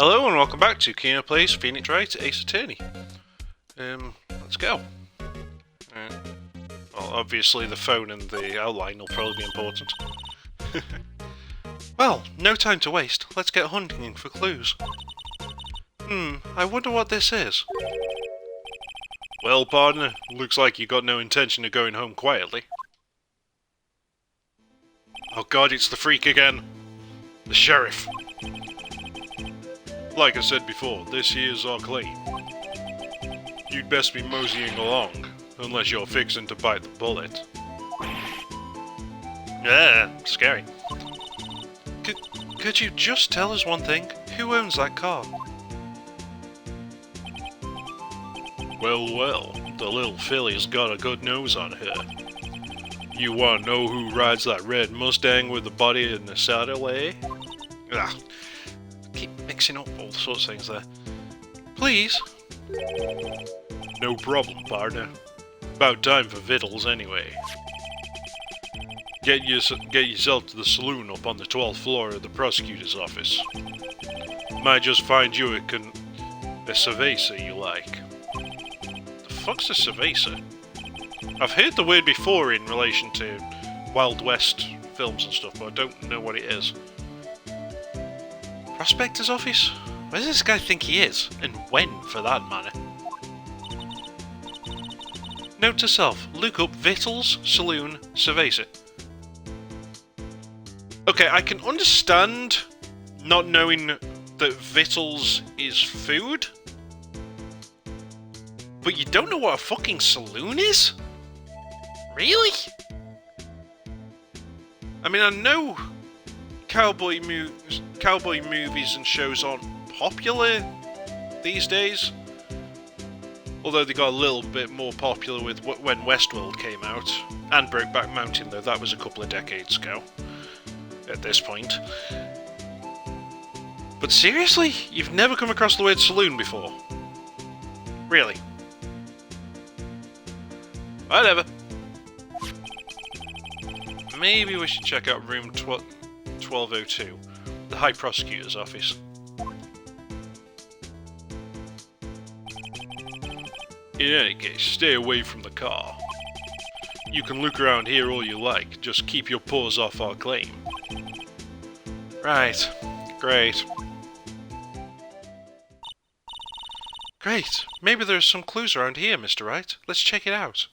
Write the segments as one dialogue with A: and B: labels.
A: Hello and welcome back to Kino-Plays Phoenix Wright, Ace Attorney. Let's go. Well, obviously the phone and the outline will probably be important. Well, no time to waste. Let's get hunting for clues. I wonder what this is. Well, partner, looks like you got no intention of going home quietly. Oh god, it's the freak again. The sheriff. Like I said before, this here's our claim. You'd best be moseying along, unless you're fixing to bite the bullet. Yeah, scary. Could you just tell us one thing? Who owns that car? Well, the little filly's got a good nose on her. You wanna know who rides that red Mustang with the body in the saddle, eh? Ah, keep mixing up all sorts of things there. Please? No problem, partner. About time for victuals anyway. Get yourself to the saloon up on the 12th floor of the prosecutor's office. Might just find you a cerveza you like. The fuck's a cerveza? I've heard the word before in relation to Wild West films and stuff, but I don't know what it is. Prospector's office? Where does this guy think he is? And when, for that matter? Note to self, look up victuals, saloon, cerveza. Okay, I can understand not knowing that victuals is food, but you don't know what a fucking saloon is? Really? I mean, I know cowboy movies and shows aren't popular these days, although they got a little bit more popular with when Westworld came out, and Brokeback Mountain, though that was a couple of decades ago at this point. But seriously? You've never come across the word saloon before? Really? Whatever. Maybe we should check out room 1202, the High Prosecutor's office. In any case, stay away from the car. You can look around here all you like, just keep your paws off our claim. Right. Great. Great. Maybe there's some clues around here, Mr. Wright. Let's check it out.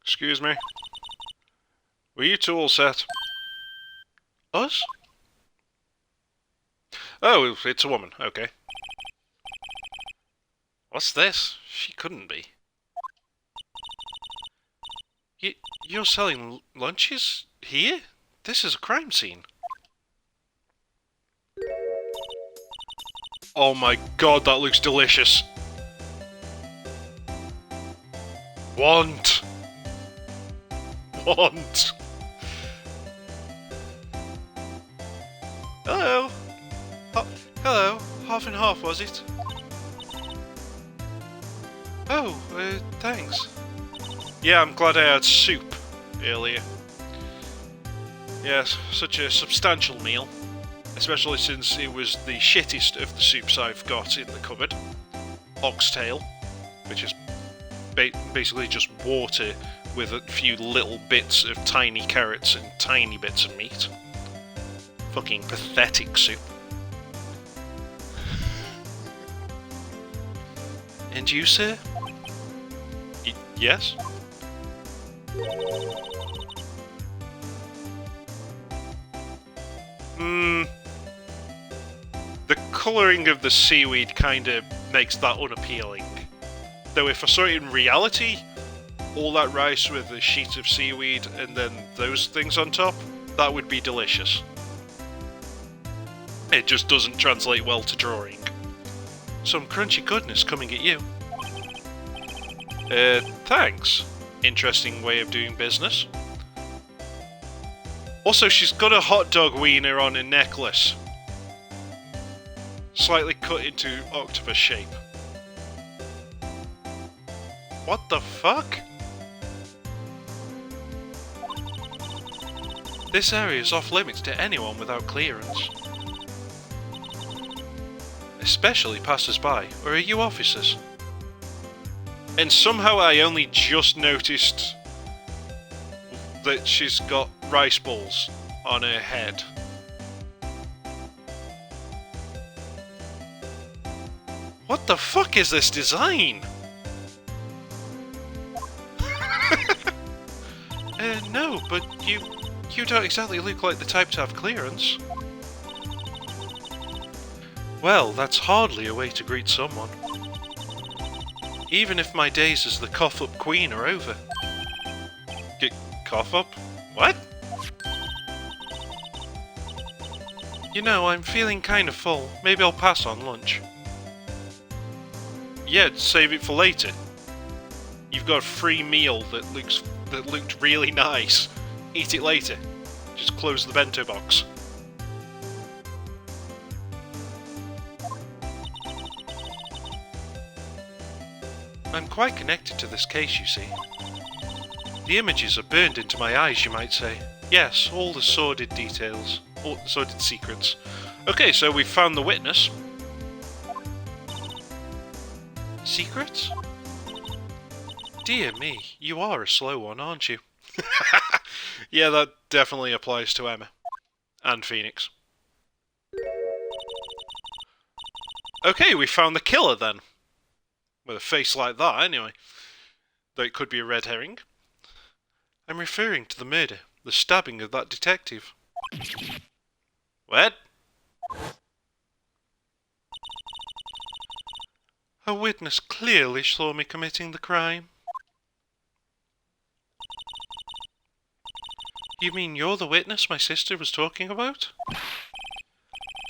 A: Excuse me? Were you two all set? Us? Oh, it's a woman. Okay. What's this? She couldn't be. You're selling lunches here? This is a crime scene. Oh my god, that looks delicious. Want. Hello. Hello. Half and half, was it? Oh, thanks. Yeah, I'm glad I had soup earlier. Yes, such a substantial meal. Especially since it was the shittest of the soups I've got in the cupboard. Oxtail, which is basically just water with a few little bits of tiny carrots and tiny bits of meat. Fucking pathetic soup. And you, sir? Yes? The colouring of the seaweed kinda makes that unappealing. Though if I saw it in reality, all that rice with a sheet of seaweed and then those things on top, that would be delicious. It just doesn't translate well to drawing. Some crunchy goodness coming at you. Thanks. Interesting way of doing business. Also, she's got a hot dog wiener on a necklace. Slightly cut into octopus shape. What the fuck? This area is off limits to anyone without clearance. Especially passers-by, or are you officers? And somehow I only just noticed that she's got rice balls on her head. What the fuck is this design? No, but you don't exactly look like the type to have clearance. Well, that's hardly a way to greet someone. Even if my days as the cough-up queen are over. Cough up? What? You know, I'm feeling kind of full. Maybe I'll pass on lunch. Yeah, save it for later. You've got a free meal that looked really nice. Eat it later. Just close the bento box. I'm quite connected to this case, you see. The images are burned into my eyes, you might say. Yes, all the sordid details. All the sordid secrets. Okay, so we've found the witness. Secrets? Dear me, you are a slow one, aren't you? Yeah, that definitely applies to Emma. And Phoenix. Okay, we found the killer then. With a face like that, anyway. Though it could be a red herring. I'm referring to the murder, the stabbing of that detective. What? A witness clearly saw me committing the crime. You mean you're the witness my sister was talking about?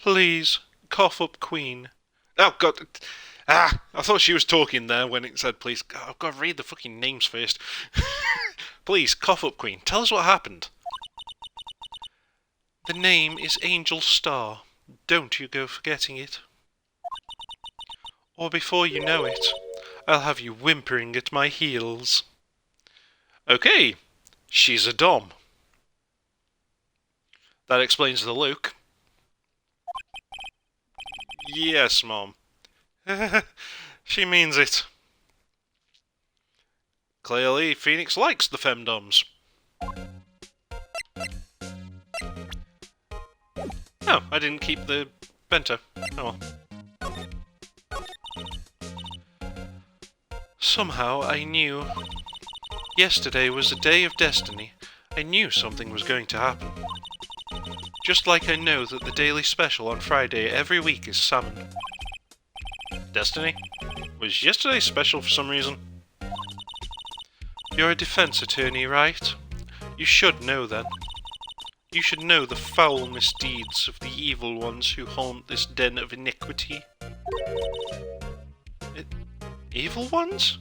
A: Please, cough up queen. Oh, God. I thought she was talking there when it said please. I've got to read the fucking names first. Please, cough up queen. Tell us what happened. The name is Angel Star. Don't you go forgetting it. Or before you know it, I'll have you whimpering at my heels. Okay, she's a dom. That explains the look. Yes, Mom. She means it. Clearly, Phoenix likes the femdoms. Oh, I didn't keep the bento. Oh well. Somehow I knew. Yesterday was a day of destiny. I knew something was going to happen. Just like I know that the daily special on Friday every week is salmon. Destiny? Was yesterday's special for some reason? You're a defense attorney, right? You should know then. You should know the foul misdeeds of the evil ones who haunt this den of iniquity. Evil ones?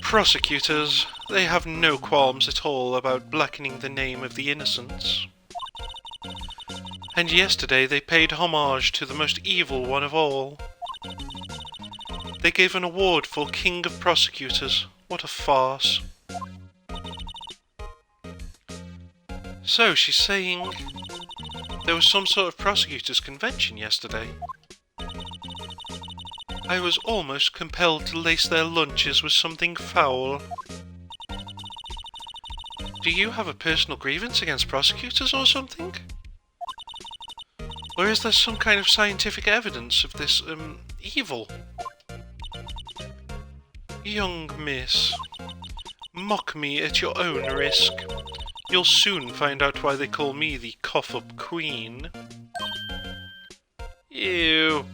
A: Prosecutors, they have no qualms at all about blackening the name of the innocents. And yesterday they paid homage to the most evil one of all. They gave an award for King of Prosecutors. What a farce. So she's saying there was some sort of prosecutors' convention yesterday. I was almost compelled to lace their lunches with something foul. Do you have a personal grievance against prosecutors or something? Or is there some kind of scientific evidence of this, evil? Young miss, mock me at your own risk. You'll soon find out why they call me the cough-up queen. Ew.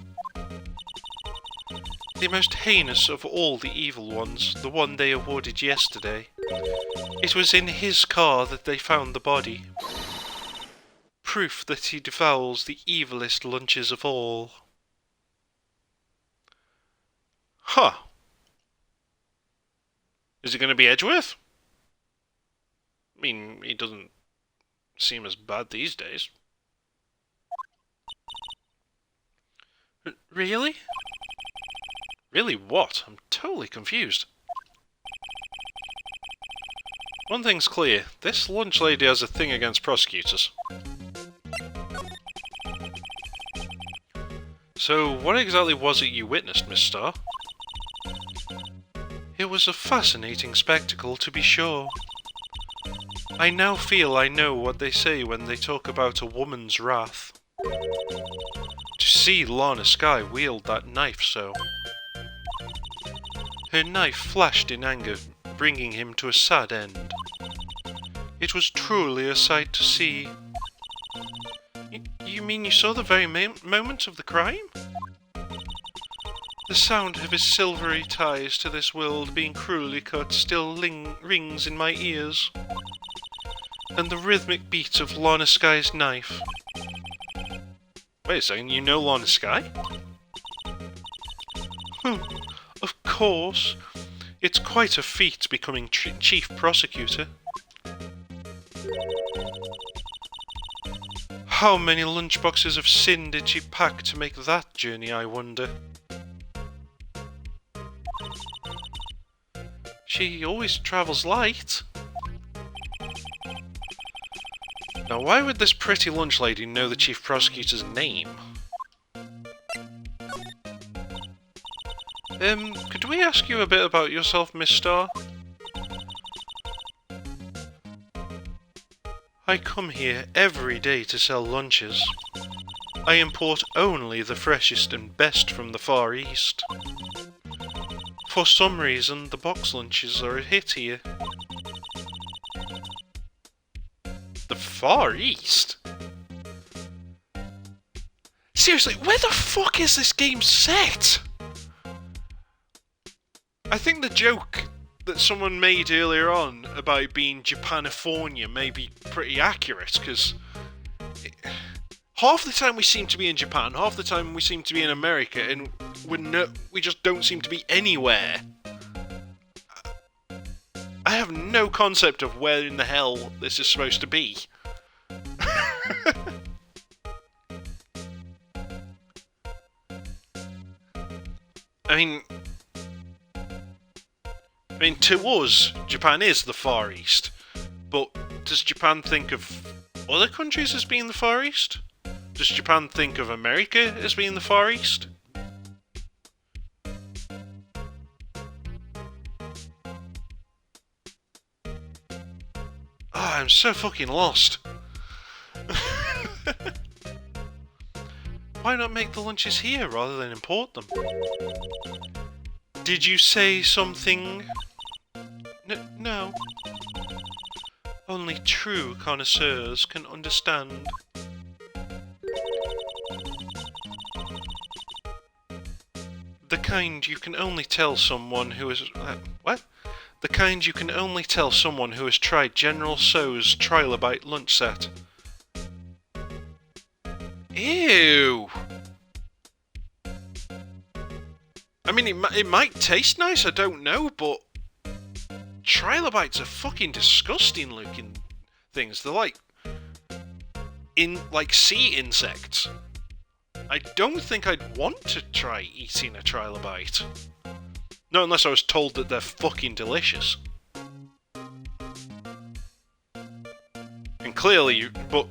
A: The most heinous of all the evil ones, the one they awarded yesterday. It was in his car that they found the body. Proof that he defouls the evilest lunches of all. Huh. Is it going to be Edgeworth? I mean, he doesn't seem as bad these days. Really? Really what? I'm totally confused. One thing's clear, this lunch lady has a thing against prosecutors. So, what exactly was it you witnessed, Miss Starr? It was a fascinating spectacle, to be sure. I now feel I know what they say when they talk about a woman's wrath. To see Lana Skye wield that knife so. Her knife flashed in anger, bringing him to a sad end. It was truly a sight to see. You mean you saw the very moment of the crime? The sound of his silvery ties to this world being cruelly cut still rings in my ears. And the rhythmic beat of Lana Skye's knife. Wait a second, you know Lana Skye? Of course. It's quite a feat becoming chief prosecutor. How many lunchboxes of sin did she pack to make that journey, I wonder? She always travels light. Now, why would this pretty lunch lady know the chief prosecutor's name? Could we ask you a bit about yourself, Miss Starr? I come here every day to sell lunches. I import only the freshest and best from the Far East. For some reason, the box lunches are a hit here. The Far East? Seriously, where the fuck is this game set? I think the joke that someone made earlier on about being Japanifornia may be pretty accurate, because half the time we seem to be in Japan, half the time we seem to be in America, and we just don't seem to be anywhere. I have no concept of where in the hell this is supposed to be. I mean, to us, Japan is the Far East, but does Japan think of other countries as being the Far East? Does Japan think of America as being the Far East? Oh, I'm so fucking lost. Why not make the lunches here rather than import them? Did you say something? No. Only true connoisseurs can understand. The kind you can only tell someone who is... what? The kind you can only tell someone who has tried General Tso's Trilobite lunch set. Ew! I mean, it might taste nice, I don't know, but... Trilobites are fucking disgusting looking things. They're like sea insects. I don't think I'd want to try eating a trilobite. Not unless I was told that they're fucking delicious. And clearly, but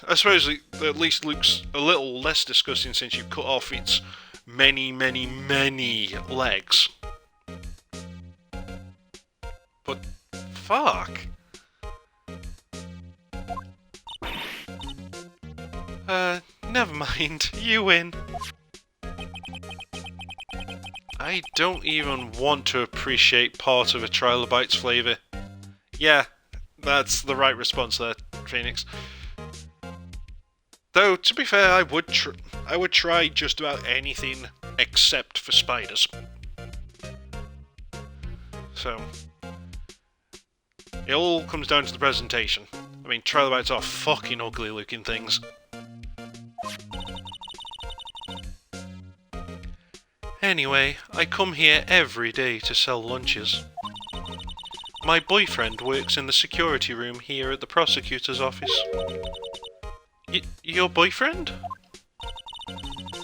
A: I suppose it at least looks a little less disgusting since you cut off its many, many, many legs. But fuck. Never mind. You win. I don't even want to appreciate part of a trilobite's flavour. Yeah, that's the right response there, Phoenix. Though, to be fair, I would try just about anything except for spiders. So, it all comes down to the presentation. I mean, trilobites are fucking ugly looking things. Anyway, I come here every day to sell lunches. My boyfriend works in the security room here at the prosecutor's office. Your boyfriend?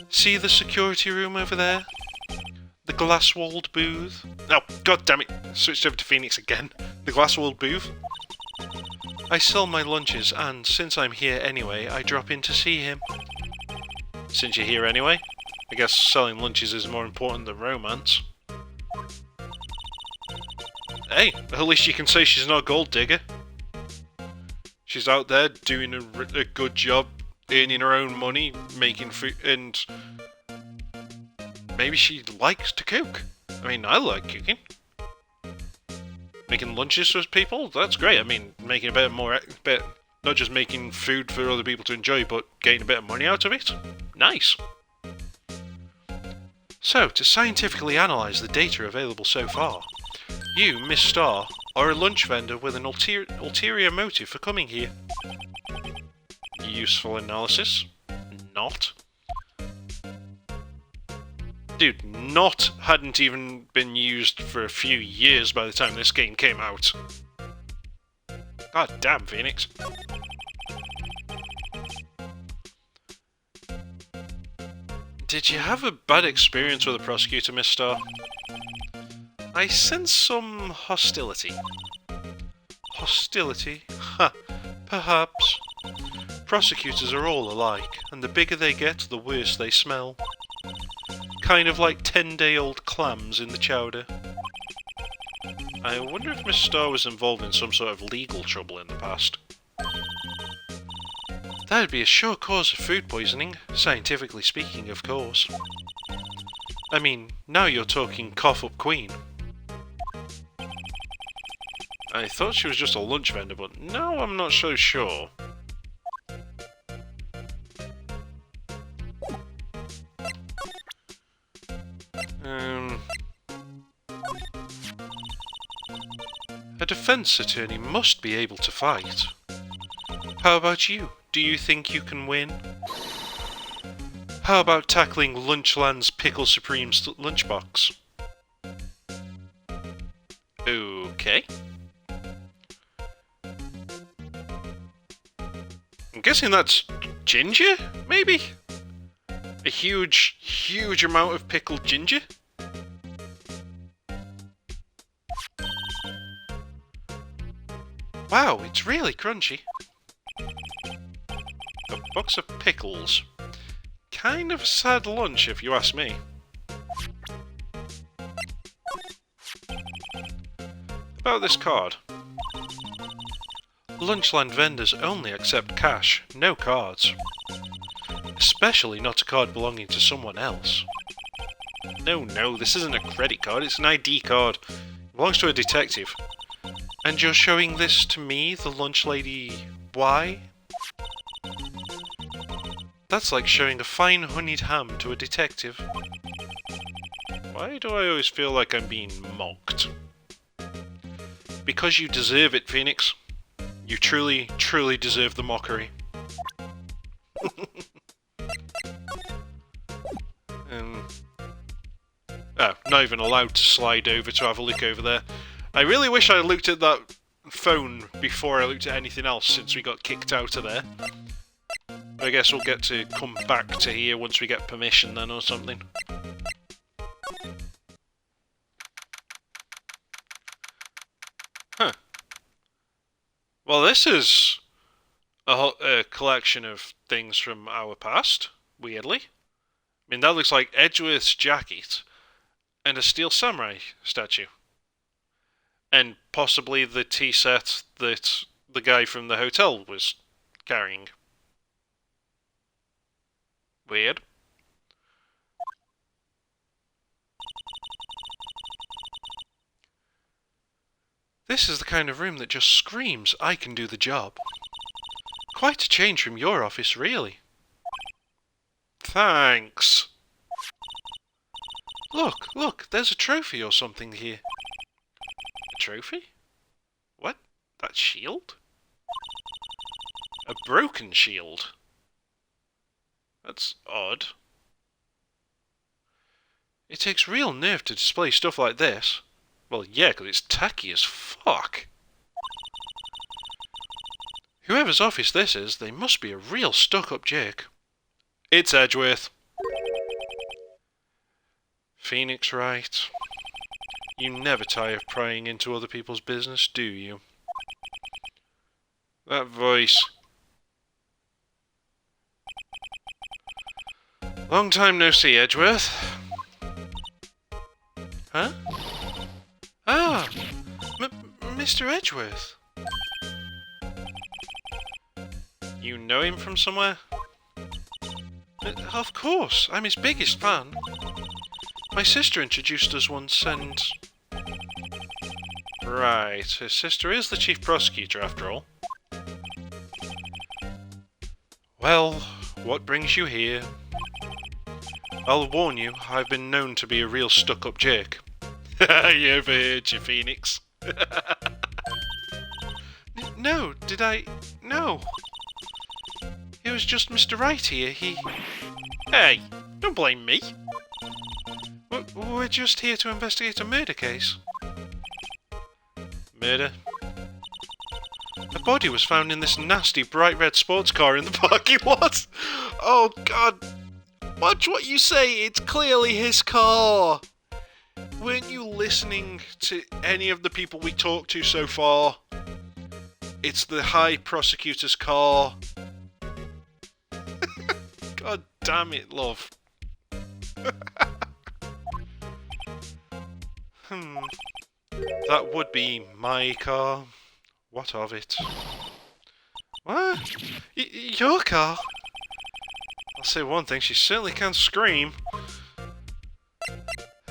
A: See the security room over there? The glass-walled booth? Oh, god damn it! Switched over to Phoenix again. The glass-walled booth? I sell my lunches, and since I'm here anyway, I drop in to see him. Since you're here anyway? I guess selling lunches is more important than romance. Hey, at least you can say she's not a gold digger. She's out there doing a good job, earning her own money, making food, and maybe she likes to cook. I mean, I like cooking. Making lunches for people, that's great. I mean, making a bit more, not just making food for other people to enjoy, but getting a bit of money out of it. Nice. So, to scientifically analyse the data available so far, you, Miss Star, are a lunch vendor with an ulterior motive for coming here. Useful analysis? Not. Dude, not hadn't even been used for a few years by the time this game came out. God damn, Phoenix. Did you have a bad experience with the prosecutor, Miss Star? I sense some hostility. Hostility? Ha, perhaps. Prosecutors are all alike, and the bigger they get, the worse they smell. Kind of like 10-day-old clams in the chowder. I wonder if Miss Star was involved in some sort of legal trouble in the past. That'd be a sure cause of food poisoning, scientifically speaking, of course. I mean, now you're talking cough-up queen. I thought she was just a lunch vendor, but now I'm not so sure. A defense attorney must be able to fight. How about you? Do you think you can win? How about tackling Lunchland's Pickle Supreme's lunchbox? Okay. I'm guessing that's ginger, maybe? A huge amount of pickled ginger? Wow, it's really crunchy. A box of pickles. Kind of a sad lunch, if you ask me. About this card. Lunchland vendors only accept cash, no cards. Especially not a card belonging to someone else. No, this isn't a credit card, it's an ID card. It belongs to a detective. And you're showing this to me, the lunch lady... Why? That's like showing a fine honeyed ham to a detective. Why do I always feel like I'm being mocked? Because you deserve it, Phoenix. You truly deserve the mockery. Oh, not even allowed to slide over to have a look over there. I really wish I looked at that phone before I looked at anything else since we got kicked out of there. I guess we'll get to come back to here once we get permission then or something. Huh. Well, this is a collection of things from our past, weirdly. I mean, that looks like Edgeworth's jacket and a steel samurai statue. And possibly the tea set that the guy from the hotel was carrying. Weird. This is the kind of room that just screams, I can do the job. Quite a change from your office, really. Thanks. Look, there's a trophy or something here. A trophy? What? That shield? A broken shield? That's odd. It takes real nerve to display stuff like this. Well, yeah, because it's tacky as fuck. Whoever's office this is, they must be a real stuck-up jerk. It's Edgeworth. Phoenix Wright. You never tire of prying into other people's business, do you? That voice. Long time no see, Edgeworth. Huh? Ah! Mr. Edgeworth. You know him from somewhere? Of course, I'm his biggest fan. My sister introduced us once and... Right, his sister is the chief prosecutor after all. Well, what brings you here? I'll warn you, I've been known to be a real stuck-up jerk. You overheard you, Phoenix. No, did I... No. It was just Mr. Wright here, he... Hey, don't blame me. We're just here to investigate a murder case. Murder? A body was found in this nasty bright red sports car in the parking lot. Oh god. Watch what you say, it's clearly his car. Weren't you listening to any of the people we talked to so far? It's the High Prosecutor's car. God damn it, love. That would be my car. What of it? What? Your car? I'll say one thing, she certainly can scream.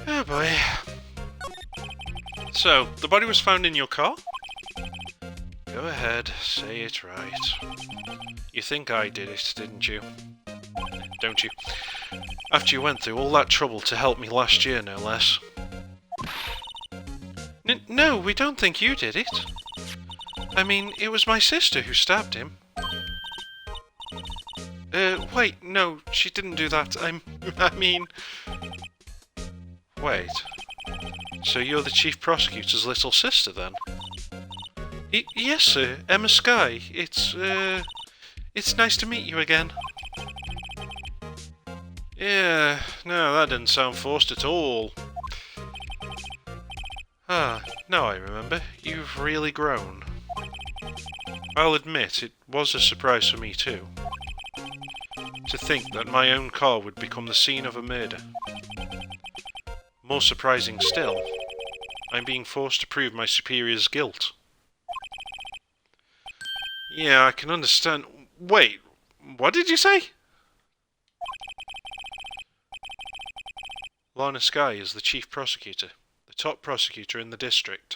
A: Oh boy. So, the body was found in your car? Go ahead, say it right. You think I did it, didn't you? Don't you? After you went through all that trouble to help me last year, no less. No, we don't think you did it. I mean, it was my sister who stabbed him. Wait, no, she didn't do that. I mean... Wait. So you're the chief prosecutor's little sister, then? Yes, sir. Emma Skye. It's nice to meet you again. Yeah, no, that didn't sound forced at all. Ah, now I remember. You've really grown. I'll admit, it was a surprise for me too. To think that my own car would become the scene of a murder. More surprising still, I'm being forced to prove my superior's guilt. Yeah, I can understand... Wait, what did you say? Lana Skye is the chief prosecutor, the top prosecutor in the district.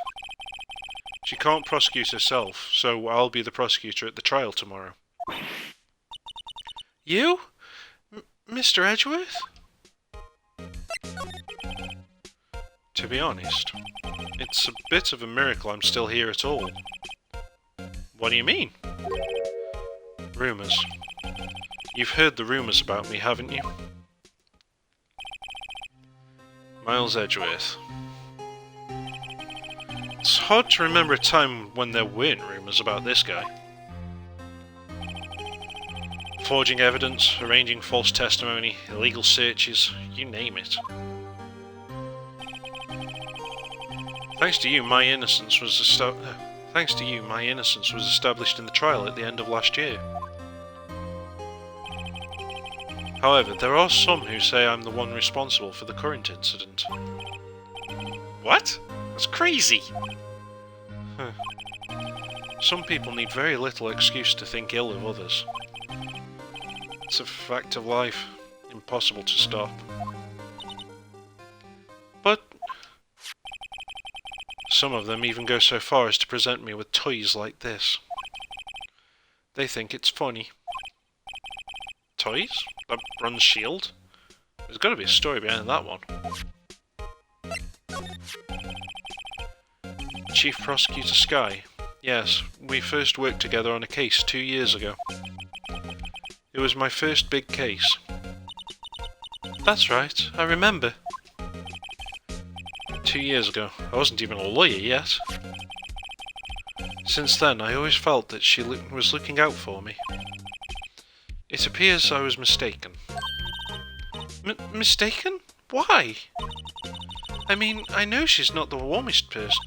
A: She can't prosecute herself, so I'll be the prosecutor at the trial tomorrow. You? Mr. Edgeworth? To be honest, it's a bit of a miracle I'm still here at all. What do you mean? Rumours. You've heard the rumours about me, haven't you? Miles Edgeworth. It's hard to remember a time when there weren't rumours about this guy. Forging evidence, arranging false testimony, illegal searches, you name it. Thanks to you, my innocence was established in the trial at the end of last year. However, there are some who say I'm the one responsible for the current incident. What? That's crazy! Huh. Some people need very little excuse to think ill of others. It's a fact of life, impossible to stop. But some of them even go so far as to present me with toys like this. They think it's funny. Toys? That runs Shield? There's got to be a story behind that one. Chief Prosecutor Skye. Yes, we first worked together on a case 2 years ago. It was my first big case. That's right, I remember. 2 years ago. I wasn't even a lawyer yet. Since then, I always felt that she was looking out for me. It appears I was mistaken. Mistaken? Why? I mean, I know she's not the warmest person,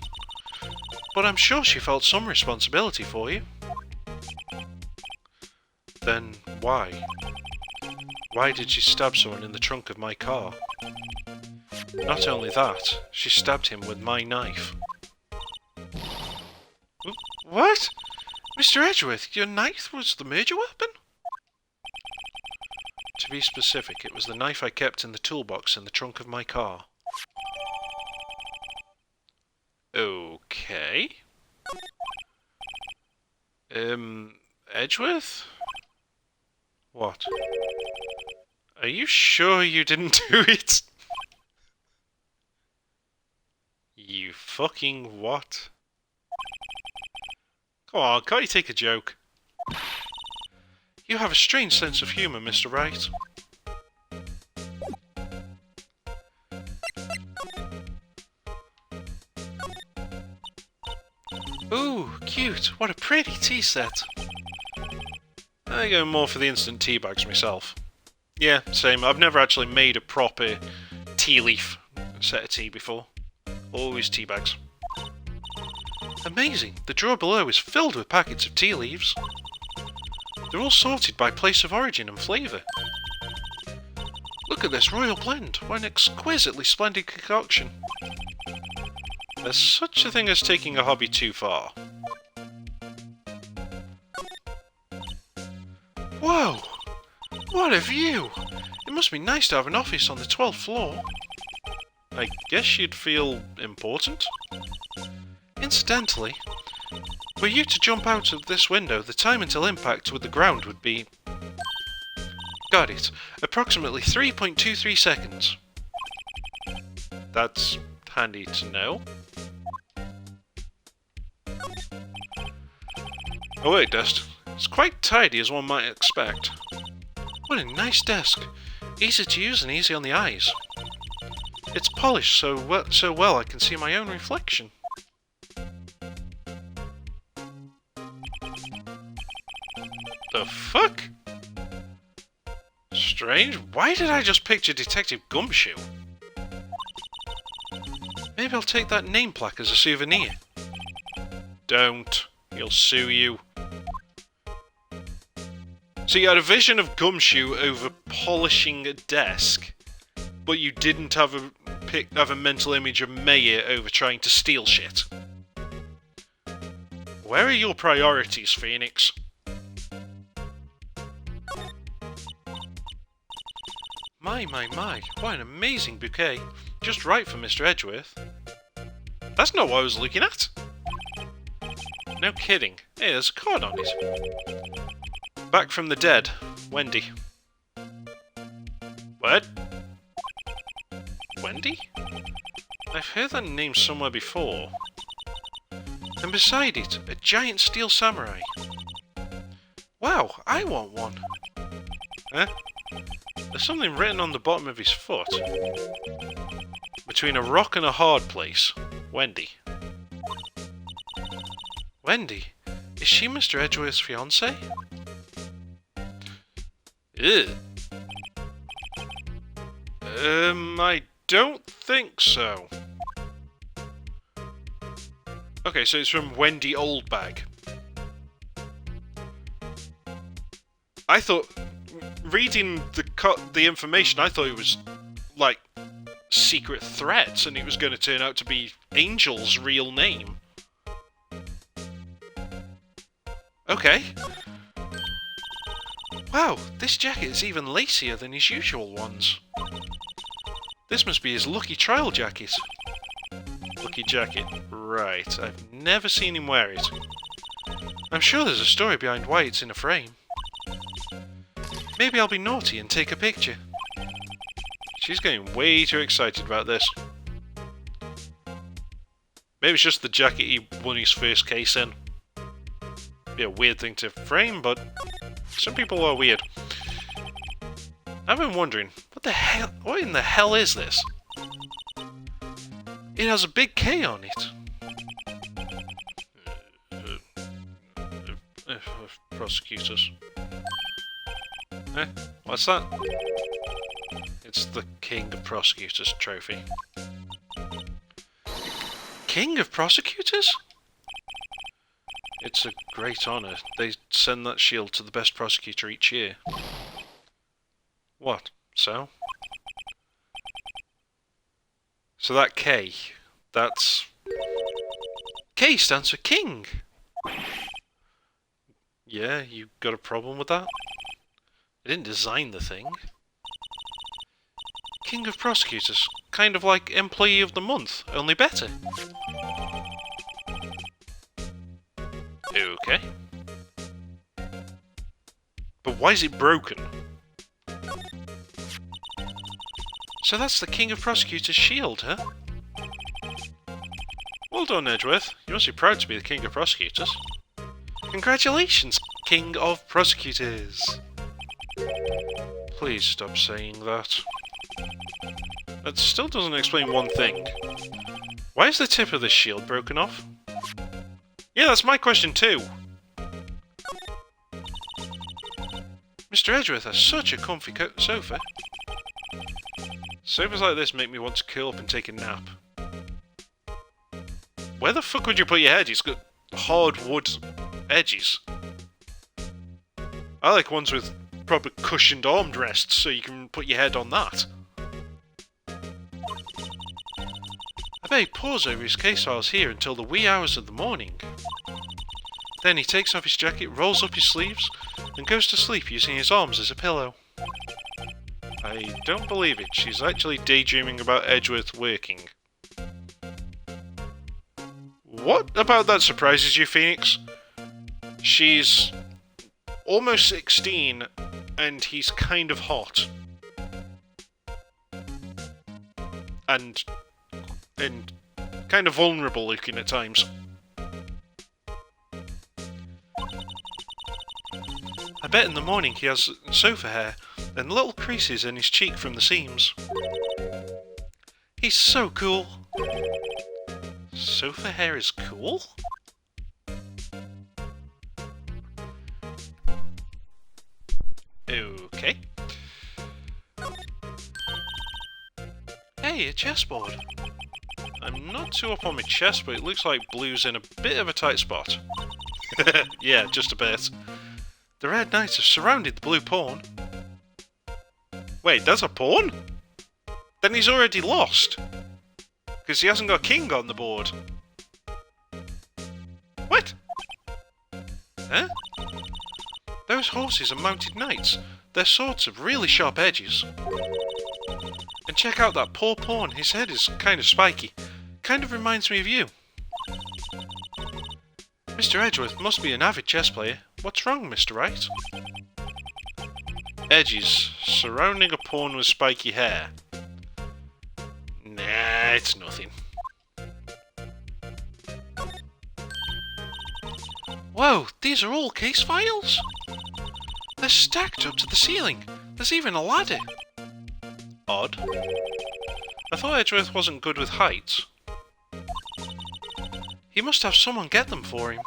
A: but I'm sure she felt some responsibility for you. Then why? Why did she stab someone in the trunk of my car? Not only that, she stabbed him with my knife. What? Mr. Edgeworth, your knife was the murder weapon? To be specific, it was the knife I kept in the toolbox in the trunk of my car. Okay. Edgeworth? What? Are you sure you didn't do it? You fucking what? Come on, can't you take a joke? You have a strange sense of humour, Mr. Wright. Ooh, cute. What a pretty tea set. I go more for the instant tea bags myself. Yeah, same. I've never actually made a proper tea leaf set of tea before. Always tea bags. Amazing. The drawer below is filled with packets of tea leaves. They're all sorted by place of origin and flavour. Look at this royal blend. What an exquisitely splendid concoction. There's such a thing as taking a hobby too far. Whoa! What a view! It must be nice to have an office on the 12th floor. I guess you'd feel important? Incidentally, were you to jump out of this window, the time until impact with the ground would be... Got it. Approximately 3.23 seconds. That's handy to know. Oh wait, desk. It's quite tidy as one might expect. What a nice desk. Easy to use and easy on the eyes. It's polished so well I can see my own reflection. The fuck? Strange. Why did I just picture Detective Gumshoe? Maybe I'll take that name plaque as a souvenir. Don't. He'll sue you. So you had a vision of Gumshoe over polishing a desk, but you didn't have a mental image of Mayor over trying to steal shit. Where are your priorities, Phoenix? My, what an amazing bouquet. Just right for Mr. Edgeworth. That's not what I was looking at. No kidding. Hey, there's a card on it. Back from the dead, Wendy. What? Wendy? I've heard that name somewhere before. And beside it, a giant steel samurai. Wow, I want one. Huh? There's something written on the bottom of his foot. Between a rock and a hard place, Wendy. Wendy? Is she Mr. Edgeworth's fiancée? Ew. I don't think so. Okay, so it's from Wendy Oldbag. I thought, reading the information, I thought it was, like, secret threats, and it was going to turn out to be Angel's real name. Okay. Wow, this jacket is even lacier than his usual ones. This must be his lucky trial jacket. Lucky jacket. Right, I've never seen him wear it. I'm sure there's a story behind why it's in a frame. Maybe I'll be naughty and take a picture. She's getting way too excited about this. Maybe it's just the jacket he won his first case in. Be a weird thing to frame, but some people are weird. I've been wondering, what in the hell is this? It has a big K on it. Prosecutors. What's that? It's the King of Prosecutors trophy. King of Prosecutors? It's a great honour. They send that shield to the best prosecutor each year. What? So? So that K, that's... K stands for king! Yeah, you got a problem with that? I didn't design the thing. King of Prosecutors. Kind of like Employee of the Month, only better. Okay. But why is it broken? So that's the King of Prosecutors shield, huh? Well done, Edgeworth. You must be proud to be the King of Prosecutors. Congratulations, King of Prosecutors! Please stop saying that. That still doesn't explain one thing. Why is the tip of this shield broken off? Yeah, that's my question too! Mr. Edgeworth has such a comfy sofa. Sofas like this make me want to curl up and take a nap. Where the fuck would you put your head? It's got hard wood edges. I like ones with proper cushioned armrests so you can put your head on that. I bet he pores over his case files here until the wee hours of the morning. Then he takes off his jacket, rolls up his sleeves, and goes to sleep using his arms as a pillow. I don't believe it. She's actually daydreaming about Edgeworth working. What about that surprises you, Phoenix? She's almost 16, and he's kind of hot. And kind of vulnerable looking at times. I bet in the morning he has sofa hair and little creases in his cheek from the seams. He's so cool. Sofa hair is cool? Okay. Hey, a chessboard. I'm not too up on my chess, but it looks like blue's in a bit of a tight spot. Yeah, just a bit. The red knights have surrounded the blue pawn. Wait, that's a pawn? Then he's already lost. Because he hasn't got a king on the board. What? Huh? Those horses are mounted knights. Their swords have really sharp edges. And check out that poor pawn. His head is kind of spiky. Kind of reminds me of you. Mr. Edgeworth must be an avid chess player. What's wrong, Mr. Wright? Edges. Surrounding a pawn with spiky hair. Nah, it's nothing. Whoa, these are all case files? They're stacked up to the ceiling. There's even a ladder. Odd. I thought Edgeworth wasn't good with heights. He must have someone get them for him.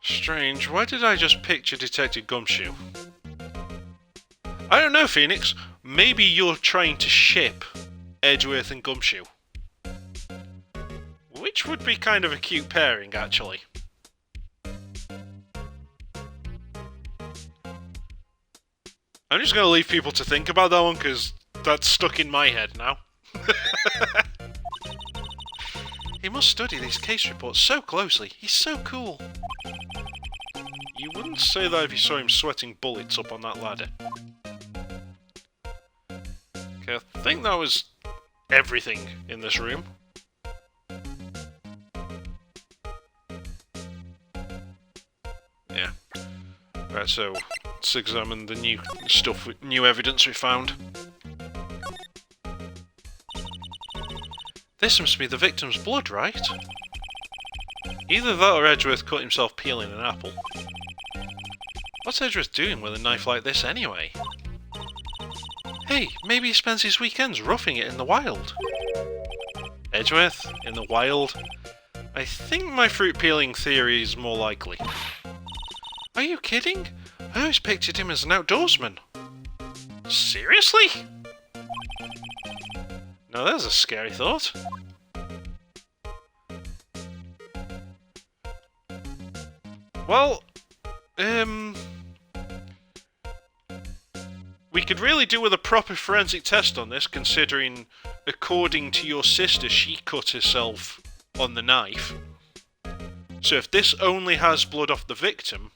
A: Strange, why did I just picture Detective Gumshoe? I don't know, Phoenix. Maybe you're trying to ship Edgeworth and Gumshoe. Which would be kind of a cute pairing, actually. I'm just going to leave people to think about that one, because that's stuck in my head now. He must study these case reports so closely. He's so cool. You wouldn't say that if you saw him sweating bullets up on that ladder. Okay, I think that was everything in this room. Yeah. Right, so let's examine the new stuff, new evidence we found. This must be the victim's blood, right? Either that or Edgeworth cut himself peeling an apple. What's Edgeworth doing with a knife like this anyway? Hey, maybe he spends his weekends roughing it in the wild. Edgeworth? In the wild? I think my fruit peeling theory is more likely. Are you kidding? I always pictured him as an outdoorsman. Seriously? Now there's a scary thought. Well, we could really do with a proper forensic test on this, considering, according to your sister, she cut herself on the knife. So if this only has blood off the victim,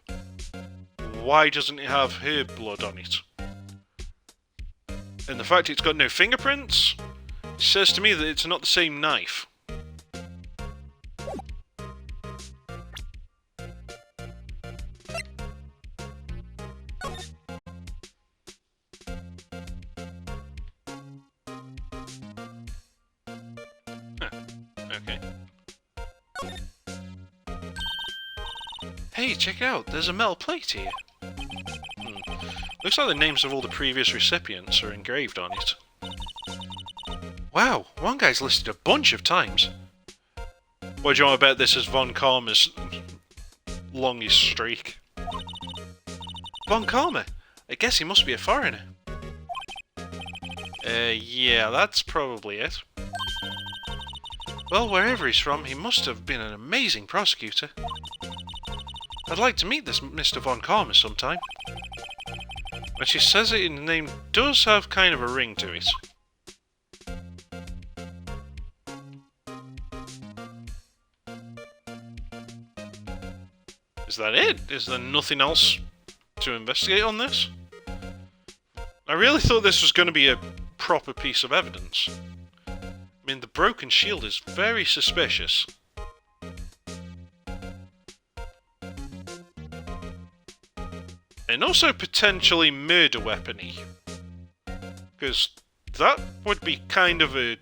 A: why doesn't it have her blood on it? And the fact it's got no fingerprints says to me that it's not the same knife. Okay. Hey, check it out, there's a Mel Plate here. Looks like the names of all the previous recipients are engraved on it. Wow, one guy's listed a bunch of times. What do you want to bet this is Von Karma's longest streak? Von Karma? I guess he must be a foreigner. Yeah, that's probably it. Well, wherever he's from, he must have been an amazing prosecutor. I'd like to meet this Mr. Von Karma sometime. When she says it in the name, does have kind of a ring to it. Is that it? Is there nothing else to investigate on this? I really thought this was going to be a proper piece of evidence. I mean, the broken shield is very suspicious. And also potentially murder weapon-y. Because that would be kind of a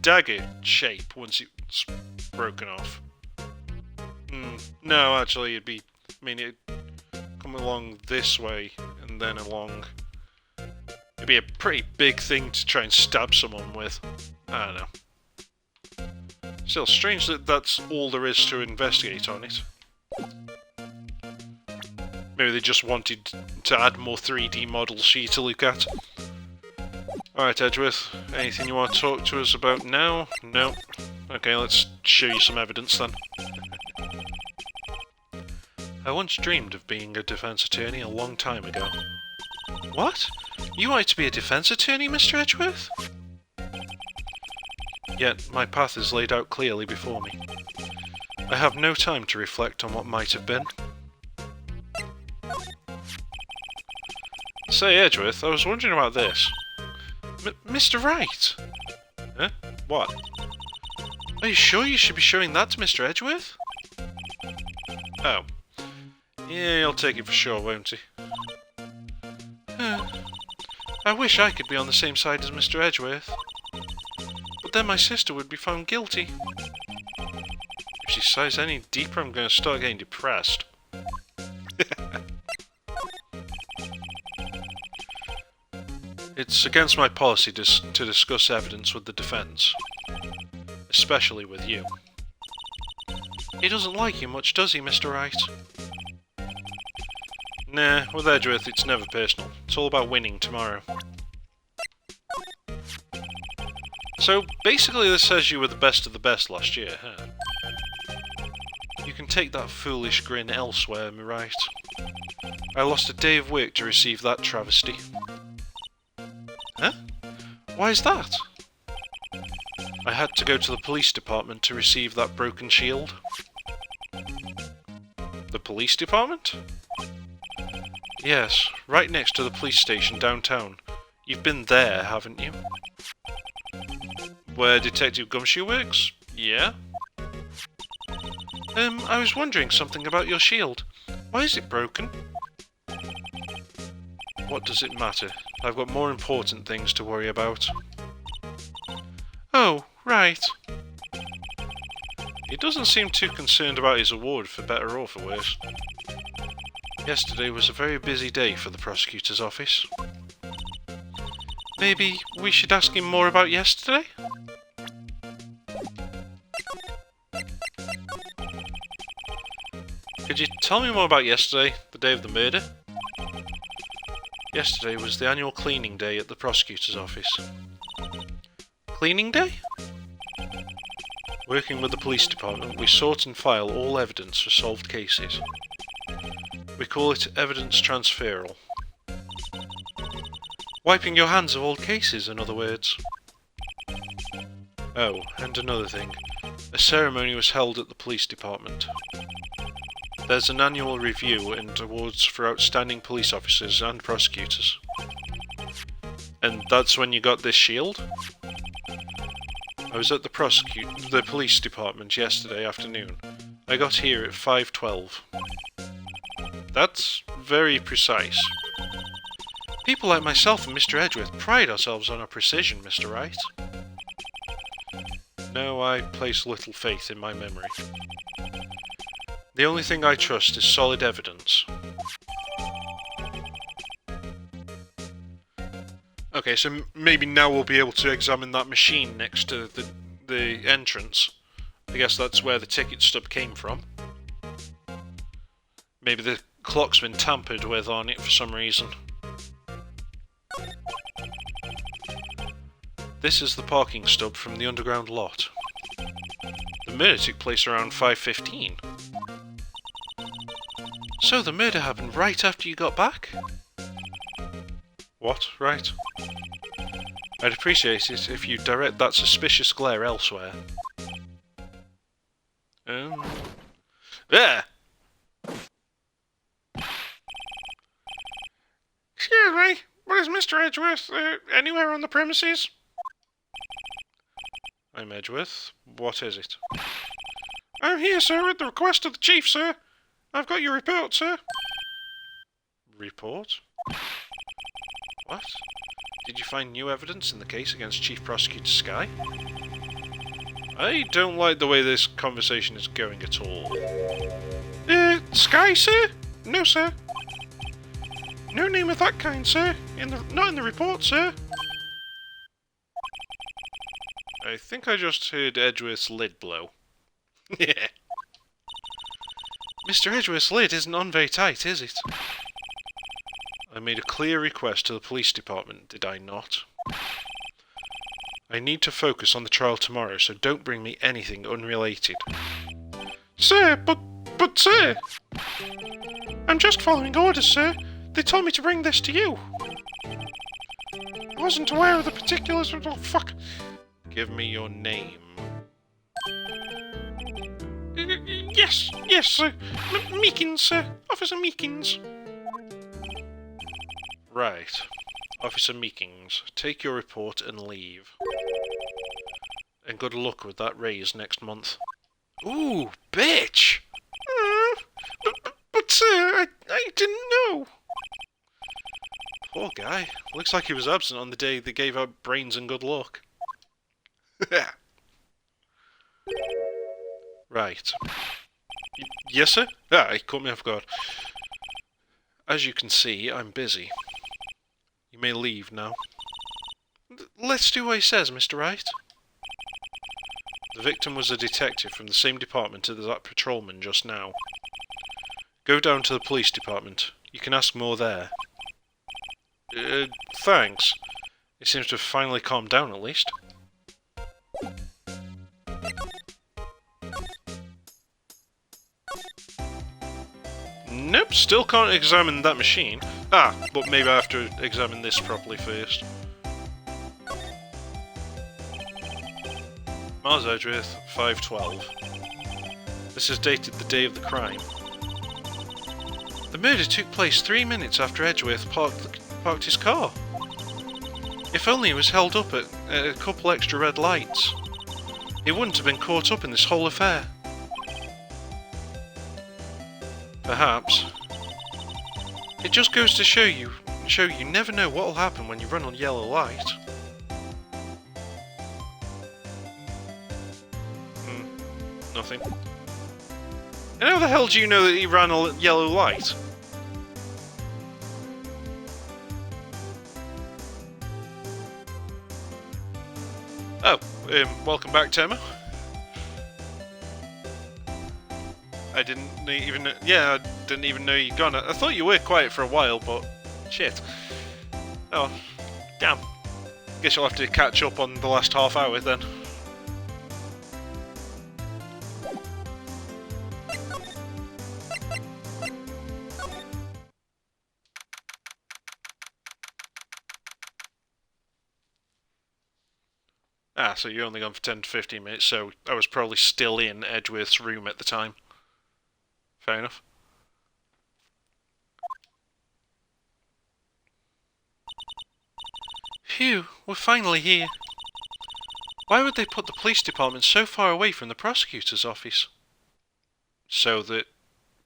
A: dagger shape once it's broken off. No, actually, it'd be... I mean, it'd come along this way, and then along... It'd be a pretty big thing to try and stab someone with. I don't know. Still, strange that that's all there is to investigate on it. Maybe they just wanted to add more 3D models for you to look at. Alright, Edgeworth, anything you want to talk to us about now? No. Okay, let's show you some evidence then. I once dreamed of being a defense attorney a long time ago. What? You wanted to be a defense attorney, Mr. Edgeworth? Yet, my path is laid out clearly before me. I have no time to reflect on what might have been. Say, Edgeworth, I was wondering about this. Mr. Wright? Huh? What? Are you sure you should be showing that to Mr. Edgeworth? Oh. Yeah, he'll take it for sure, won't he? I wish I could be on the same side as Mr. Edgeworth. But then my sister would be found guilty. If she sighs any deeper, I'm going to start getting depressed. It's against my policy to discuss evidence with the defense. Especially with you. He doesn't like you much, does he, Mr. Wright? Nah, with Edgeworth it's never personal. It's all about winning tomorrow. So, basically this says you were the best of the best last year, huh? You can take that foolish grin elsewhere, am I right? I lost a day of work to receive that travesty. Huh? Why is that? I had to go to the police department to receive that broken shield. The police department? Yes, right next to the police station downtown. You've been there, haven't you? Where Detective Gumshoe works? Yeah? I was wondering something about your shield. Why is it broken? What does it matter? I've got more important things to worry about. Oh, right. He doesn't seem too concerned about his award, for better or for worse. Yesterday was a very busy day for the prosecutor's office. Maybe we should ask him more about yesterday? Could you tell me more about yesterday, the day of the murder? Yesterday was the annual cleaning day at the prosecutor's office. Cleaning day? Working with the police department, we sort and file all evidence for solved cases. We call it evidence transferal. Wiping your hands of old cases, in other words. Oh, and another thing. A ceremony was held at the police department. There's an annual review and awards for outstanding police officers and prosecutors. And that's when you got this shield? I was at the police department yesterday afternoon. I got here at 5:12. That's very precise. People like myself and Mr. Edgeworth pride ourselves on our precision, Mr. Wright. No, I place little faith in my memory. The only thing I trust is solid evidence. Okay, so maybe now we'll be able to examine that machine next to the entrance. I guess that's where the ticket stub came from. Maybe the clock's been tampered with on it for some reason. This is the parking stub from the underground lot. The murder took place around 5:15. So the murder happened right after you got back? What, right? I'd appreciate it if you direct that suspicious glare elsewhere. There! Excuse me, but is Mr. Edgeworth anywhere on the premises? I'm Edgeworth. What is it? I'm here, sir, at the request of the chief, sir. I've got your report, sir. Report? What? Did you find new evidence in the case against Chief Prosecutor Skye? I don't like the way this conversation is going at all. Skye, sir? No, sir. No name of that kind, sir. Not in the report, sir. I think I just heard Edgeworth's lid blow. Yeah. Mr. Edgeworth's lid isn't on very tight, is it? I made a clear request to the police department, did I not? I need to focus on the trial tomorrow, so don't bring me anything unrelated. Sir, but sir! I'm just following orders, sir. They told me to bring this to you. I wasn't aware of the particulars of... Oh, fuck. Give me your name. Yes, sir. Meekins, sir. Officer Meekins. Right. Officer Meekins, take your report and leave. And good luck with that raise next month. Ooh, bitch! But sir, I didn't know. Poor guy. Looks like he was absent on the day they gave out brains and good luck. Right. Yes, sir? He caught me off guard. As you can see, I'm busy. You may leave now. Let's do what he says, Mr. Wright. The victim was a detective from the same department as that patrolman just now. Go down to the police department. You can ask more there. Thanks. It seems to have finally calmed down at least. Nope, still can't examine that machine. But maybe I have to examine this properly first. Miles Edgeworth, 5:12. This is dated the day of the crime. The murder took place 3 minutes after Edgeworth parked his car. If only he was held up at a couple extra red lights, he wouldn't have been caught up in this whole affair. Perhaps. It just goes to show you never know what'll happen when you run on yellow light. Nothing. And how the hell do you know that he ran a yellow light? Oh, welcome back, Tema. I didn't even know you'd gone. I thought you were quiet for a while, but shit. Oh, damn. Guess you'll have to catch up on the last half hour then. Ah, so you're only gone for 10 to 15 minutes, so I was probably still in Edgeworth's room at the time. Fair enough. Phew, we're finally here. Why would they put the police department so far away from the prosecutor's office? So that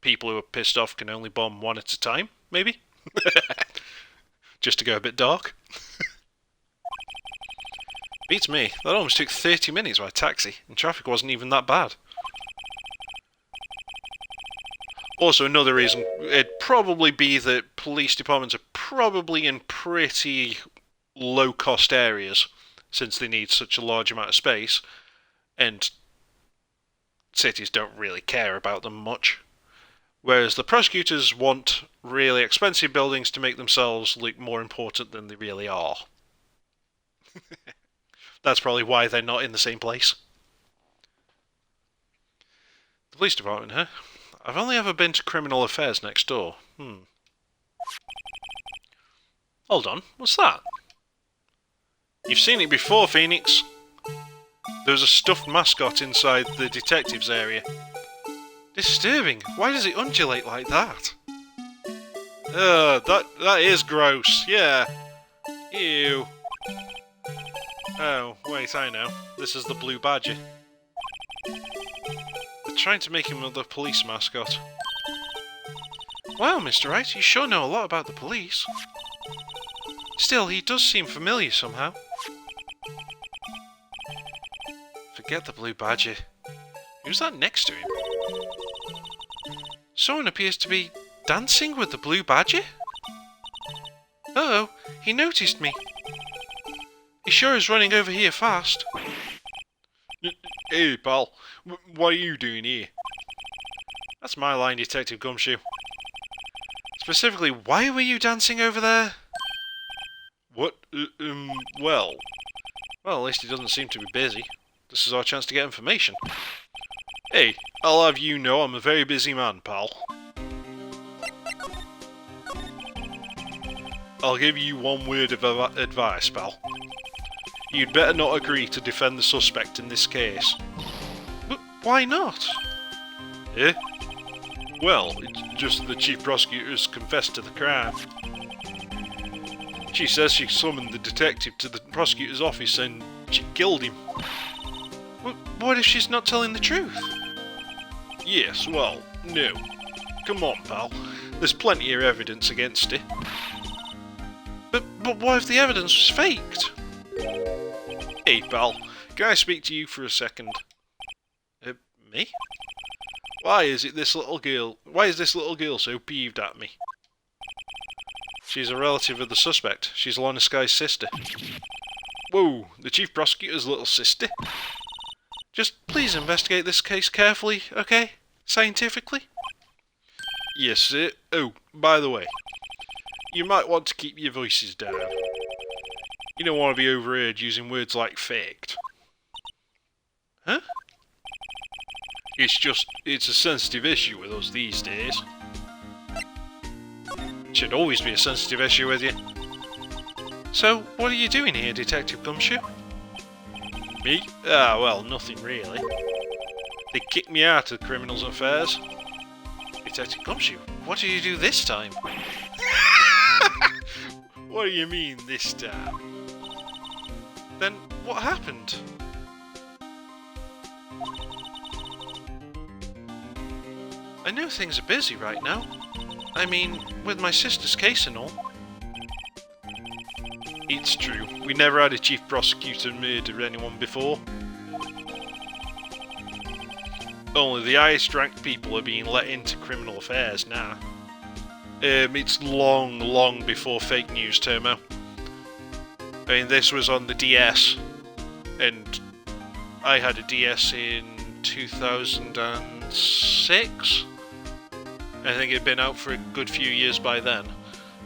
A: people who are pissed off can only bomb one at a time, maybe? Just to go a bit dark. Beats me. That almost took 30 minutes by taxi, and traffic wasn't even that bad. Also, another reason, it'd probably be that police departments are probably in pretty low-cost areas, since they need such a large amount of space, and cities don't really care about them much. Whereas the prosecutors want really expensive buildings to make themselves look more important than they really are. That's probably why they're not in the same place. The police department, huh? I've only ever been to criminal affairs next door. Hold on, what's that? You've seen it before, Phoenix. There's a stuffed mascot inside the detectives area. Disturbing. Why does it undulate like that? That is gross. Yeah. Ew. Oh, wait, I know. This is the blue badger. They're trying to make him the police mascot. Wow, Mr. Wright, you sure know a lot about the police. Still, he does seem familiar somehow. Forget the blue badger. Who's that next to him? Someone appears to be dancing with the blue badger? Uh-oh, he noticed me. He sure is running over here fast. Hey, pal. What are you doing here? That's my line, Detective Gumshoe. Specifically, why were you dancing over there? What? Well, at least he doesn't seem to be busy. This is our chance to get information. Hey, I'll have you know I'm a very busy man, pal. I'll give you one word of advice, pal. You'd better not agree to defend the suspect in this case. But why not? Eh? Well, it's just the chief prosecutor has confessed to the crime. She says she summoned the detective to the prosecutor's office and she killed him. What if she's not telling the truth? Yes, well, no. Come on, pal. There's plenty of evidence against it. But what if the evidence was faked? Hey, pal. Can I speak to you for a second? Me? Why is this little girl so peeved at me? She's a relative of the suspect. She's Lorna Sky's sister. Whoa, the chief prosecutor's little sister? Just please investigate this case carefully, okay? Scientifically? Yes, sir. Oh, by the way, you might want to keep your voices down. You don't want to be overheard using words like faked. Huh? It's a sensitive issue with us these days. It should always be a sensitive issue with you. So, what are you doing here, Detective Gumshoe? Me? Ah, well, nothing really. They kicked me out of Criminals Affairs. Detective Gumshoe, what did you do this time? What do you mean, this time? Then, what happened? I know things are busy right now. I mean, with my sister's case and all. It's true. We never had a chief prosecutor murder anyone before. Only the highest ranked people are being let into criminal affairs now. It's long, long before fake news, Tomo. I mean, this was on the DS, and I had a DS in 2006. I think it'd been out for a good few years by then.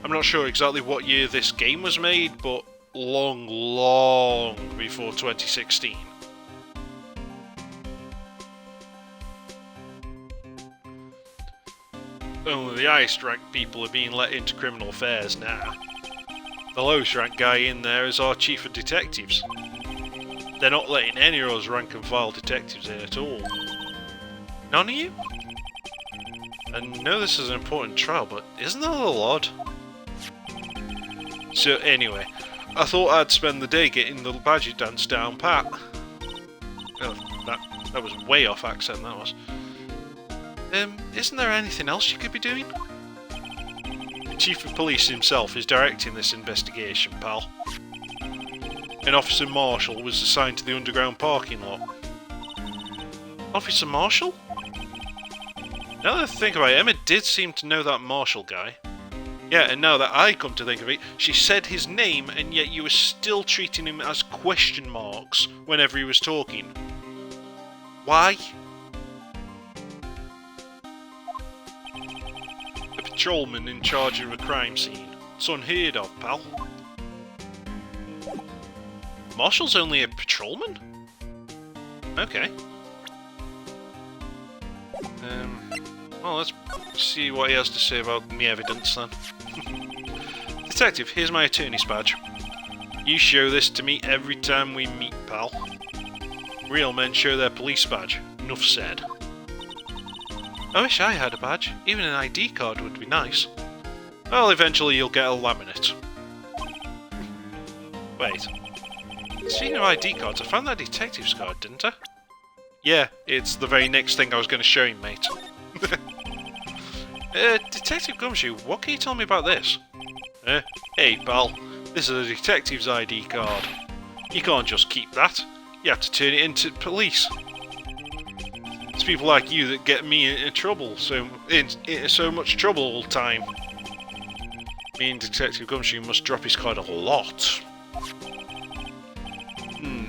A: I'm not sure exactly what year this game was made, but long, long before 2016. Only the highest ranked people are being let into criminal affairs now. The lowest ranked guy in there is our chief of detectives. They're not letting any of us rank-and-file detectives in at all. None of you? I know this is an important trial, but isn't that a little odd? So anyway, I thought I'd spend the day getting the badger dance down pat. Oh, that was way off accent, that was. Isn't there anything else you could be doing? The Chief of Police himself is directing this investigation, pal. An Officer Marshall was assigned to the underground parking lot. Officer Marshall? Now that I think about it, Emma did seem to know that Marshall guy. Yeah, and now that I come to think of it, she said his name, and yet you were still treating him as question marks whenever he was talking. Why? A patrolman in charge of a crime scene. It's unheard of, pal. Marshall's only a patrolman? Okay. Well, let's see what he has to say about the evidence then. Detective, here's my attorney's badge. You show this to me every time we meet, pal. Real men show their police badge. Enough said. I wish I had a badge. Even an ID card would be nice. Well, eventually you'll get a laminate. Wait. Speaking of ID cards, I found that detective's card, didn't I? Yeah, it's the very next thing I was going to show you, mate. Detective Gumshoe, what can you tell me about this? Hey, pal, this is a detective's ID card. You can't just keep that. You have to turn it into police. It's people like you that get me in trouble, so much trouble all the time. Me and Detective Gumshoe must drop his card a lot.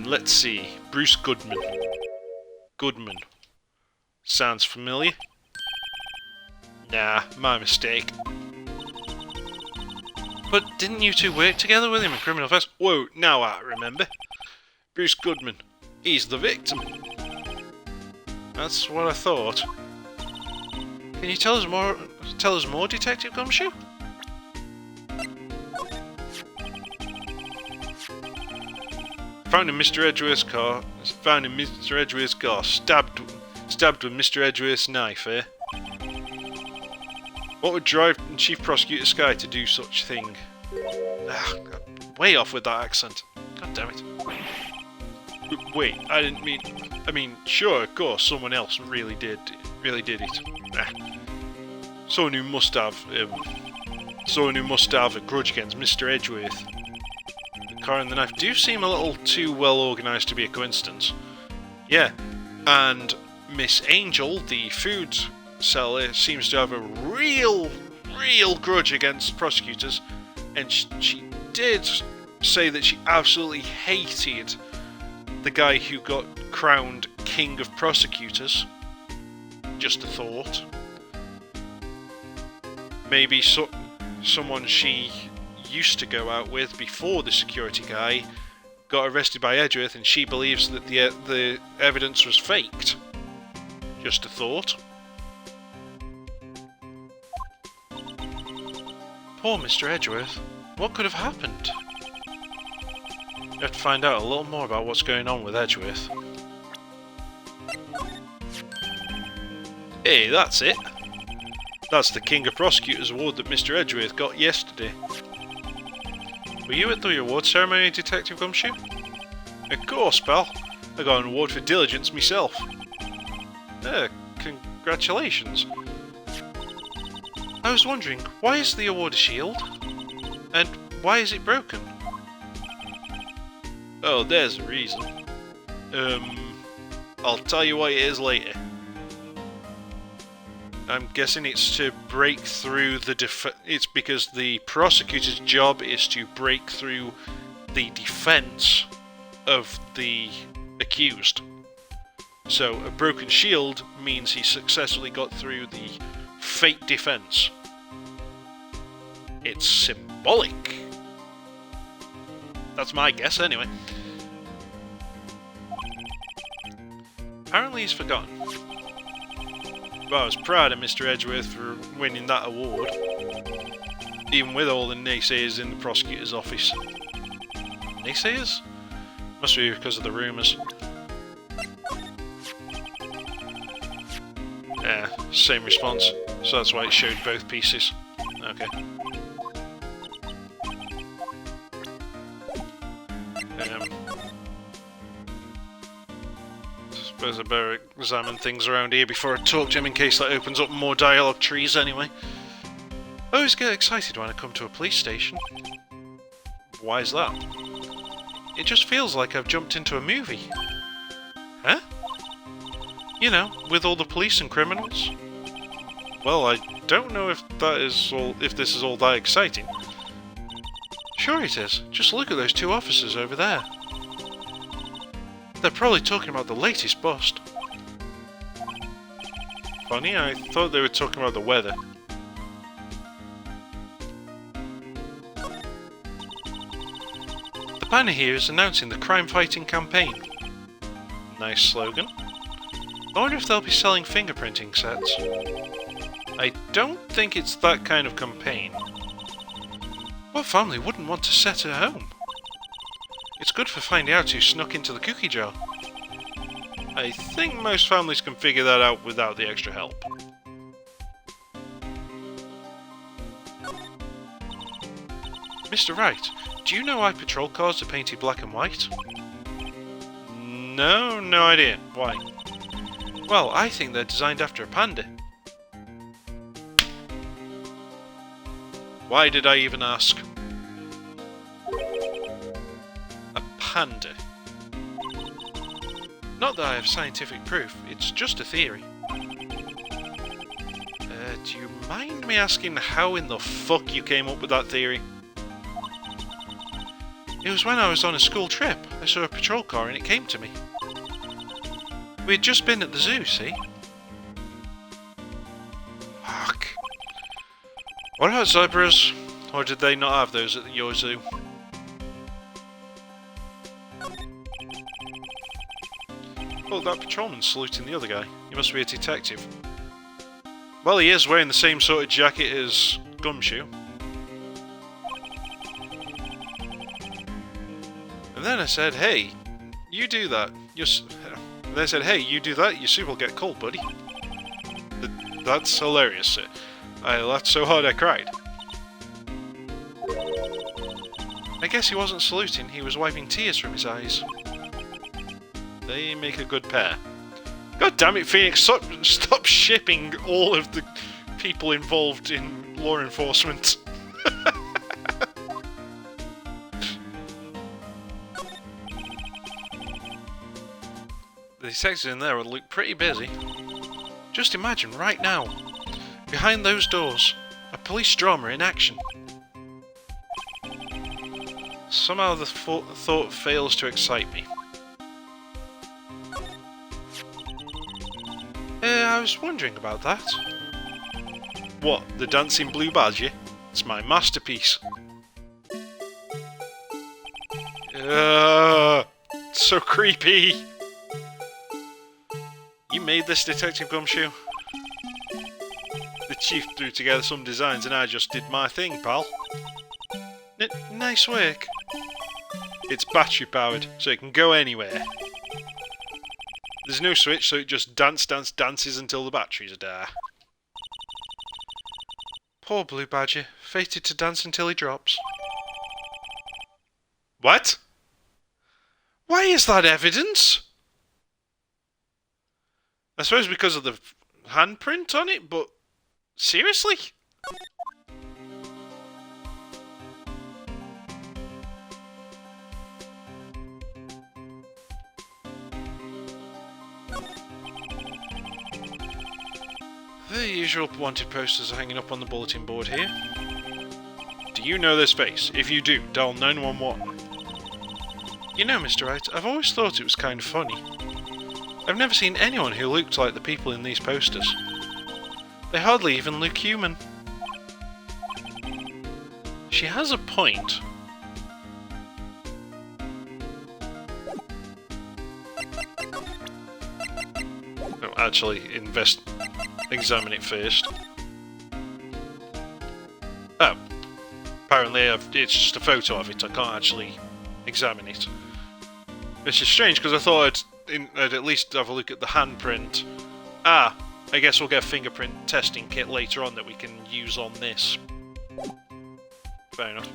A: Let's see. Bruce Goodman. Goodman. Sounds familiar? Nah, my mistake. But didn't you two work together with him in criminal affairs? Whoa, now I remember. Bruce Goodman. He's the victim. That's what I thought. Can you tell us more, Detective Gumshoe? Found in Mr. Edgeworth's car. Stabbed with Mr. Edgeworth's knife, eh? What would drive Chief Prosecutor Sky to do such thing? Way off with that accent. God damn it. Wait, I didn't mean... I mean, sure, of course, someone else really did it. Someone who must have a grudge against Mr. Edgeworth. The car and the knife do seem a little too well organised to be a coincidence. Yeah, and Miss Angel, the food seller, seems to have a real grudge against prosecutors, and she did say that she absolutely hated the guy who got crowned King of Prosecutors. Just a thought. Maybe someone she used to go out with before the security guy got arrested by Edgeworth, and she believes that the evidence was faked. Just a thought. Poor Mr. Edgeworth. What could have happened? You have to find out a little more about what's going on with Edgeworth. Hey, that's it. That's the King of Prosecutors award that Mr. Edgeworth got yesterday. Were you at the award ceremony, Detective Gumshoe? Of course, pal. I got an award for diligence myself. Congratulations. I was wondering, why is the award a shield? And why is it broken? Oh, there's a reason. I'll tell you what it is later. I'm guessing it's to break through the it's because the prosecutor's job is to break through the defense of the accused. So a broken shield means he successfully got through the fake defense. It's symbolic. That's my guess, anyway. Apparently he's forgotten. But I was proud of Mr. Edgeworth for winning that award, even with all the naysayers in the prosecutor's office. Naysayers? Must be because of the rumours. Yeah, same response. So that's why it showed both pieces. Okay. Suppose I better examine things around here before I talk to him in case that opens up more dialogue trees anyway. I always get excited when I come to a police station. Why is that? It just feels like I've jumped into a movie. Huh? You know, with all the police and criminals. Well, I don't know if this is all that exciting. Sure it is. Just look at those two officers over there. They're probably talking about the latest bust. Funny, I thought they were talking about the weather. The banner here is announcing the crime-fighting campaign. Nice slogan. I wonder if they'll be selling fingerprinting sets. I don't think it's that kind of campaign. What family wouldn't want a set at home? It's good for finding out who snuck into the cookie jar. I think most families can figure that out without the extra help. Mr. Wright, do you know why patrol cars are painted black and white? No idea. Why? Well, I think they're designed after a panda. Why did I even ask? A panda. Not that I have scientific proof, it's just a theory. Do you mind me asking how in the fuck you came up with that theory? It was when I was on a school trip. I saw a patrol car and it came to me. We had just been at the zoo, see? Fuck. What about zebras? Or did they not have those at your zoo? Oh, that patrolman's saluting the other guy. He must be a detective. Well, he is wearing the same sort of jacket as Gumshoe. And then I said, hey, you do that. And they said, hey, you do that, your soup will get cold, buddy. That's hilarious, sir. I laughed so hard I cried. I guess he wasn't saluting, he was wiping tears from his eyes. They make a good pair. God damn it, Phoenix, stop shipping all of the people involved in law enforcement. The detectives in there would look pretty busy. Just imagine right now, behind those doors, a police drama in action. Somehow the thought fails to excite me. I was wondering about that. What, the dancing blue badger? It's my masterpiece. So creepy. You made this, Detective Gumshoe? The chief threw together some designs and I just did my thing, pal. Nice work. It's battery powered, so it can go anywhere. There's no switch, so it just dances until the batteries die. Poor Blue Badger, fated to dance until he drops. What? Why is that evidence? I suppose because of the handprint on it, but seriously? The usual wanted posters are hanging up on the bulletin board here. Do you know this face? If you do, dial 911. You know, Mr. Wright, I've always thought it was kind of funny. I've never seen anyone who looked like the people in these posters. They hardly even look human. She has a point. No, actually, examine it first. Oh. Apparently it's just a photo of it, I can't actually examine it. Which is strange, because I thought I'd at least have a look at the handprint. Ah, I guess we'll get a fingerprint testing kit later on that we can use on this. Fair enough.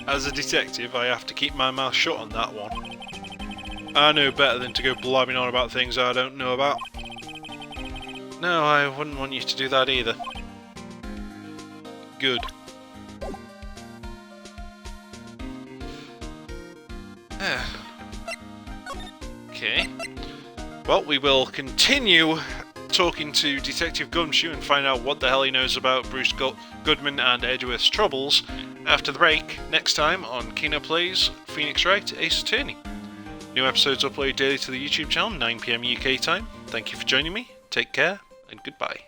A: As a detective, I have to keep my mouth shut on that one. I know better than to go blabbing on about things I don't know about. No, I wouldn't want you to do that either. Good. Okay. Well, we will continue talking to Detective Gumshoe and find out what the hell he knows about Bruce Goodman and Edgeworth's troubles after the break, next time on Kino-Plays, Phoenix Wright, Ace Attorney. New episodes uploaded daily to the YouTube channel, 9 PM UK time. Thank you for joining me, take care, and goodbye.